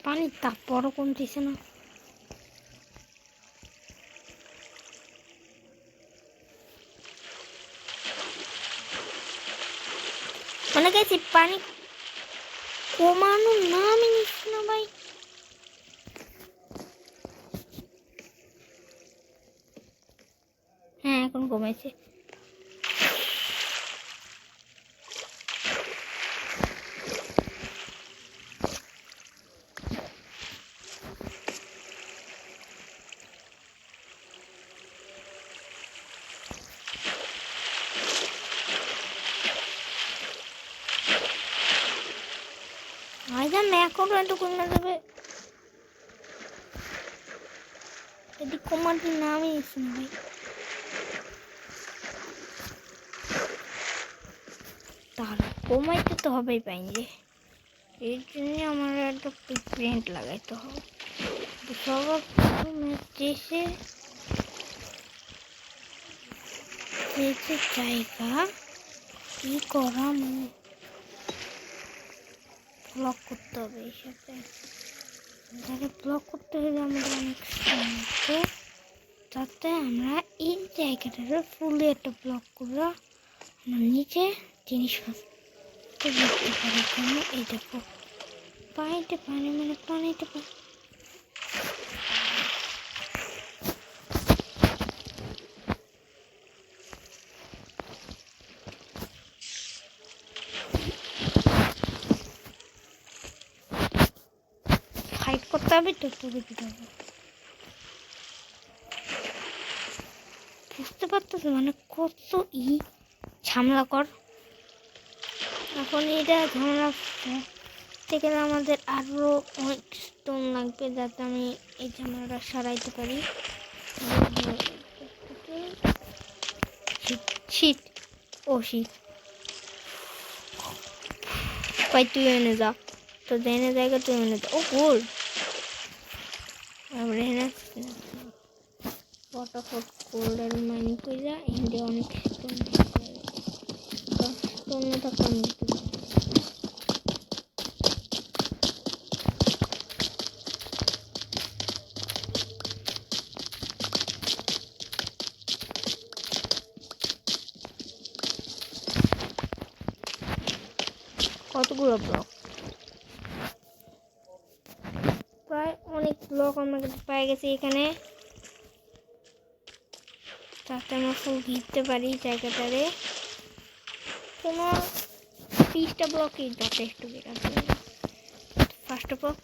পানির তাপ বড় কমতেছে না। মানে গেছি পানি কমানোর নামই নিচ্ছে না ভাই। হ্যাঁ এখন কমেছে। এখন এত কমে যাবে, এদিক কমার নামই নিচ্ছে না ভাই। তাহলে কমাইতে তো হবেই পাইনি, এর জন্য আমার একটা প্রিন্ট লাগাইতে হবে। সবার প্রথমে দেশে জায়গা কি করা মানে ব্লক করতে হবে। এই সাথে যাকে ব্লক করতে হলে আমাদের অনেক সময়, তাতে আমরা এই জায়গাটাকে ফুলে একটা ব্লক করে আমরা নিচে জিনিসপত্র রাখতে পারি। কেন এই দেখো পানিতে পানি মানে পানিতে পানি। ফাইট করতে হবে তো তবে দিতে হবে। বুঝতে পারতেছো মানে কত ঝামেলা কর। এখন এটা ঝামেলা থেকে আমাদের আরো অনেক স্টোন লাগবে, যাতে আমি এই ঝামেলাটা সারাইতে পারি। শীত ও শীত ভাই তুই এনে যা, তো দেনে জায়গা তুই এনে যা। ও গোল আমরা এনে ফটাফট গোল্ডের মাইনিং করে যা। ইন্ডিয়া অনেক স্টোন স্টোনটা কম দিতে পারি। কতগুলো ব্লক, প্রায় অনেক ব্লক আমরা পেয়ে গেছি এখানে, তাতে আমরা ফুল ঘিরতে পারি জায়গাটারে। কোনো 30টা ব্লকই যথেষ্ট। ফার্স্ট ব্লক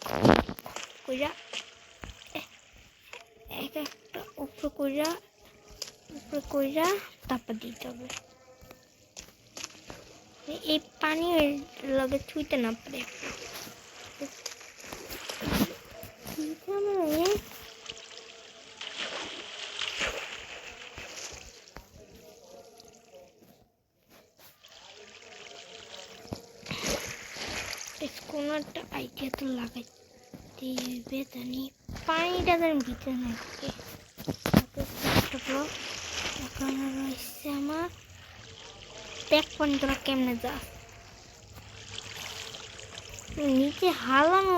কইরা এক একটা উপরে কইরা তারপর দিতে হবে। এই পানি লগে ছুঁইতে না পারে। কোনো একটা আইডিয়া তো লাগাইতে হবে, জানি পানিটা যেন ভিতরে না থাকে। এখন রয়েছে আমার ব্যাক পানি। তোরা কেমনে যা নিচে হালানো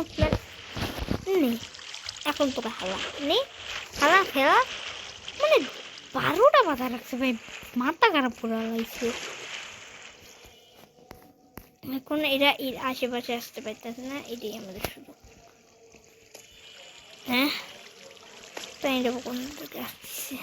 নেই। এখন তোরা হালা নেই, হালা ফেলা মানে 12টা বাধা রাখছে ভাই, মাথা খারাপ করে লাগছে। এখন এরা এর আশেপাশে আসতে পারতেছে না, এটাই আমাদের শুধু। হ্যাঁ তাই এটা কোন দিকে আসছে।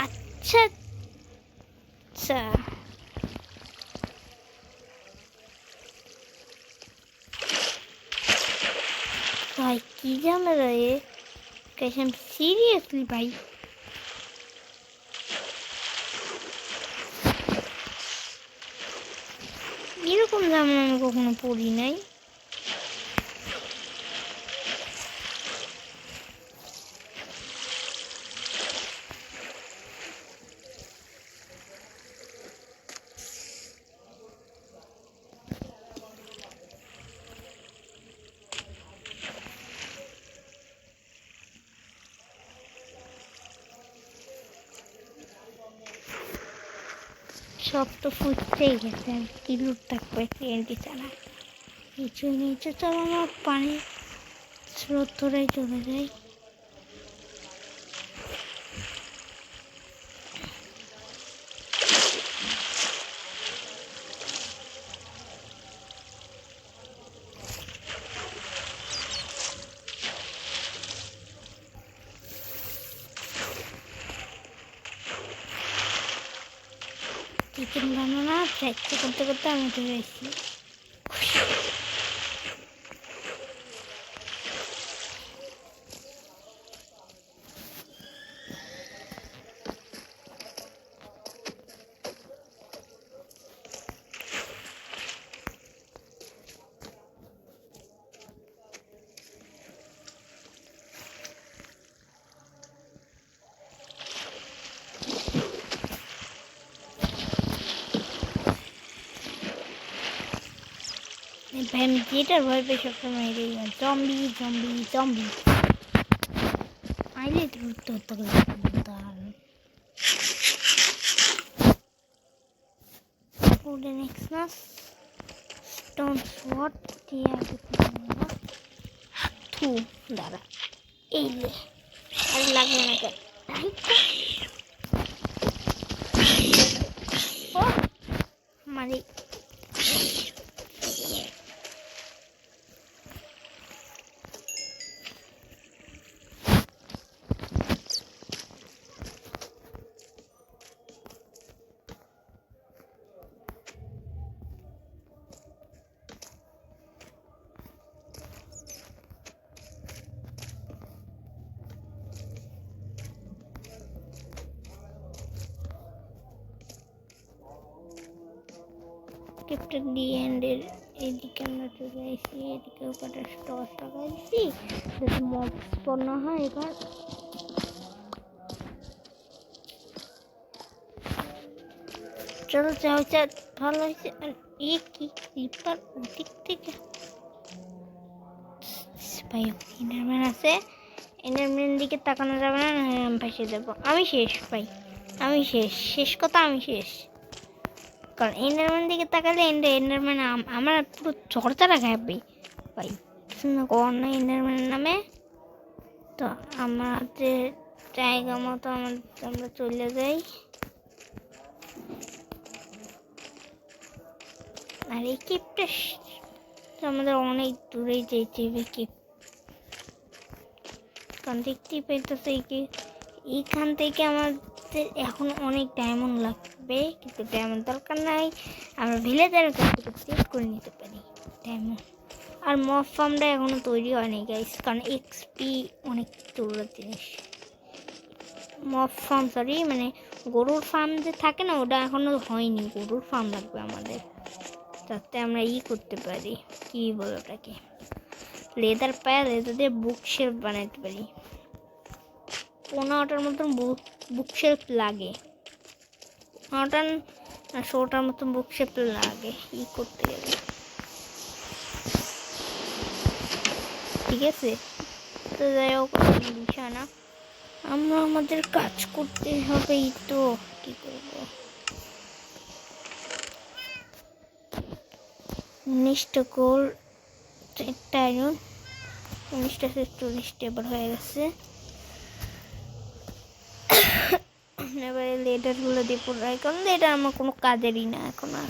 আচ্ছা আচ্ছা ভাই কি ঝামেলা রে, কেসম সিরিয়াসলি ভাই। এরকম ঝামেলা আমি কখনো পড়ি নাই। সব তো ফুটতেই গেছে, আর কি লুট থাকবে টিএনটি ছাড়া। নিচু নিচু তো আমার পানি স্রোত ধরে চলে যায়। চিকেন বানানো প্র্যাকটিস করতে করতে আমি উঠে গেছি। ভাই আমি যেটার ভয় পেয়ে সবসময় এটাই হয়, জম্বি জম্বি জম্বি আইলে তো উঠতে উঠতে গেলে golden Xmas stone sword দিয়ে আগে থু দাঁড়া এই যে আর লাগবে না কেন ও মানে ক্যাপ্টেন ডি এন্ডের এদিকে আমরা চলে আসি, এদিকে কটা স্টস লাগাইছি যদি মব স্পন না হয়। এবার চলো যাও যা ভালো হয়েছে। আর এ কি ক্রিপার ওদিক থেকে ভাই এন্ডারম্যান আছে, এন্ডারম্যান দিকে তাকানো যাবে না, আমি ভেসে যাবো। আমি শেষ ভাই, আমি শেষ, শেষ কথা আমি শেষ। কারণ এন্ডারম্যান দিকে তাকালে এন্ডারম্যান আমার পুরো চড়চাড়া খাবে ভাই, অন্য এন্ডারম্যানের নামে। তো আমাদের জায়গা মতো আমরা চলে যাই। আর এই কিপটা আমাদের অনেক দূরেই যেতে হবে কিপ, কারণ দেখতেই পেতেছে কি এইখান থেকে আমাদের এখন অনেক ডায়মন্ড লাগবে, কিন্তু ডায়মন্ড দরকার নাই, আমরা ভিলেজারের কাছ থেকে চেক করে নিতে পারি ডায়মন্ড। আর মব ফার্মটা এখনো তৈরি হয়নি গাইস, কারণ এক্সপি অনেক জরুরি জিনিস। মব ফার্ম সরি মানে গরুর ফার্ম যে থাকে না, ওটা এখনো হয়নি, গরুর ফার্ম লাগবে আমাদের, যাতে আমরা করতে পারি কি বলে ওটাকে লেদার পায়া, লেদার দিয়ে বুক শেলফ বানাতে পারি। 15টার মতন বুক শেলফ লাগে, 15টা না 16টার মতন বুক শেলফ লাগে করতে গেলে, ঠিক আছে। তো যাই হোক বিষয় না, আমরা আমাদের কাজ করতে হবে। তো কি করবো, 19টা গোল, 4টা আয়রন, 19টা 40টা এবার হয়ে গেছে। এবারে লেডারগুলো দিয়ে পুরাই, কারণ লেডার আমার কোনো কাজেরই না এখন আর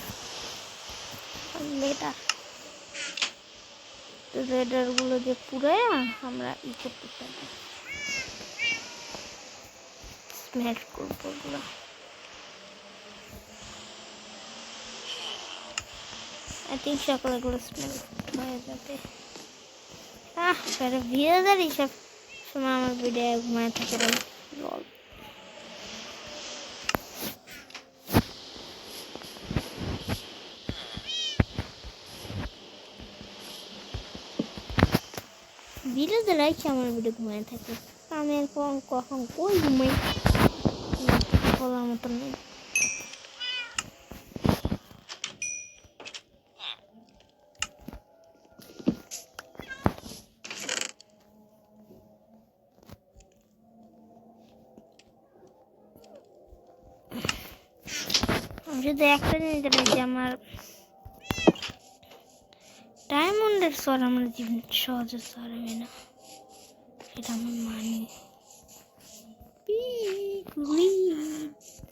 লেডার। তো লেডারগুলো দিয়ে পুরাই আমরা করতে পারি, স্ম্যাশ করবো ওগুলো। আই থিঙ্ক সকলগুলো স্মেল হয়ে যাবে। ভিডিওদের এইসব সময় আমার ভিডিও ঘুমায় থাকে লল। ভিডিওতে রাখছি আমার ভিডিও ঘুমায় থাকে, আমি আর কখন কই ঘুমাই বলার মতন নেই। শুধু একটা জিনিস জানি যে আমার ডায়মন্ডের স্তর আমার জীবন সহজে স্তর হবে না, এটা আমি মানি।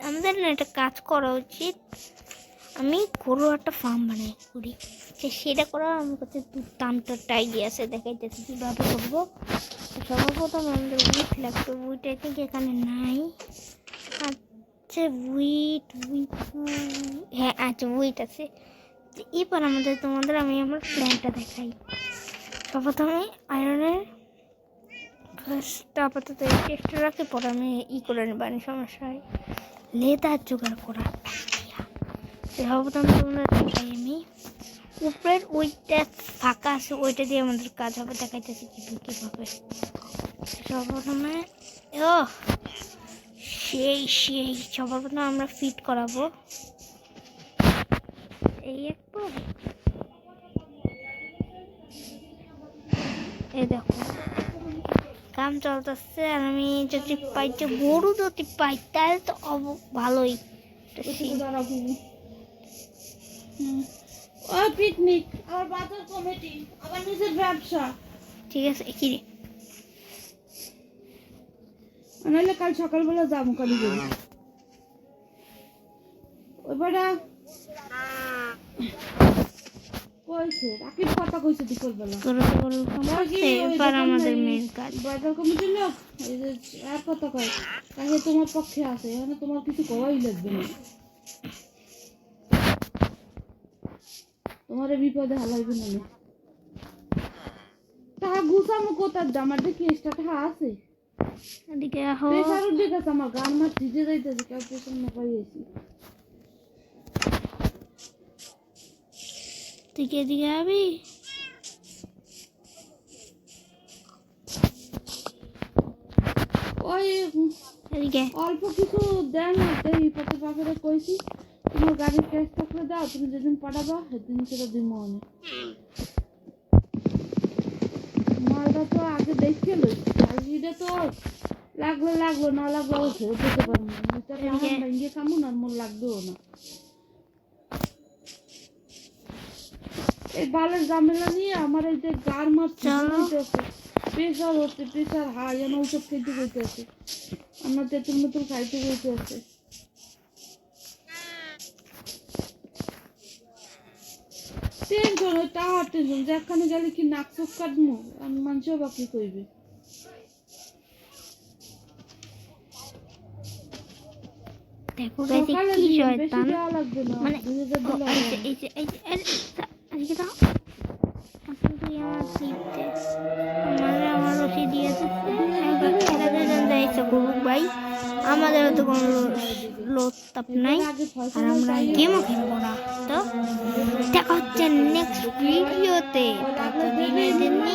আমাদের না একটা কাজ করা উচিত, আমি গরু একটা ফার্ম বানাই করি, সেটা করার আমার কাছে দুর্দান্ত একটা আইডিয়া আছে, দেখাইতেছি কীভাবে করবো। সর্বপ্রথম আমাদের উইট লাগবে, উইট আই থিঙ্ক এখানে নাই। আচ্ছা উইট, হ্যাঁ আচ্ছা উইট আছে। এবার তোমাদের আমি আমার প্ল্যানটা দেখাই। সর্বপ্রথমে আয়রনের ফার্স্টটা আপাতত এই চেষ্টা রাখি, পরে আমি করে নেবানি, সমস্যা হয়। লেদার জোগাড় করার আইডিয়া সর্বপ্রথম তোমরা দেখাই আমি। উপরের ওইটা ফাঁকা আছে, ওইটা দিয়ে আমাদের কাজ হবে, দেখাইতেছি কীভাবে। সর্বপ্রথমে সেই সর্বপ্রথম আমরা ফিট করাবো এই একটু, এই দেখো কাম চলতেছে। আর আমি যদি পাই, যে গরু যদি পাই তাহলে তো ভালোই। পিকনিক আর বাজার কমিটি আবার নিজের ব্যবসা, ঠিক আছে কি রে, নাহলে কাল সকালবেলা যাবো কালি যাবো। ওইবারে কইছে রাকিব কথা কইছে দুপুরবেলা, এবার আমাদের মেন কাজ বাজার কমিটির লোক এই যে আর কথা কয় তাহলে তোমার পক্ষে আছে, এখানে তোমার কিছু করাই লাগবে না, তোমার বিপদে হালাইবে না। তাহা গুছামো কোথার আমার দেখি এক্সট্রা আছে এদিকে প্রেসার উঠে গেছে, আমার গান মাছ ভিজে যাইতেছে, কেউ প্রেসার না পাইয়েছি। তুই কে দিকে যাবি? ওই এদিকে অল্প কিছু দেন না, এই পথে পাপড়ে কইছি তোমার গাড়ির ক্যাশ থাকলে দাও, তুমি যেদিন পাঠাবা সেদিন সেটা দিব। অনেক মালটা তো আগে দেখে লইছি, আর এটা তো লাগলো না লাগলো ফেরত দিতে পারবো না, ভেঙে খামো না, মোর লাগবেও না। এই বালের ঝামেলা নিয়ে আমার এই যে গার মাছ প্রেশার হচ্ছে, প্রেশার হাই, যেন ওইসব খেতে বইতে আছে, আমার তেতুল মেতুল খাইতে বইতে আছে। টেনশন ওই টাওয়ার টেনশন, যেখানে গেলে কি নাক চোখ কাটবো, আর মানুষও বাকি কইবে। দেখো গাইস কি শয়তান, মানে এই যে আজকে দাও আপনি আমার দিতে, আমার রশি দিয়ে দিচ্ছে। একবার খেলাতে যাইছে গুরু ভাই, আমাদের তো কোনো লোড তাপ নাই, আর আমরা গেমও খেলবো না। তো দেখা হচ্ছে নেক্সট ভিডিওতে, ততদিনের জন্য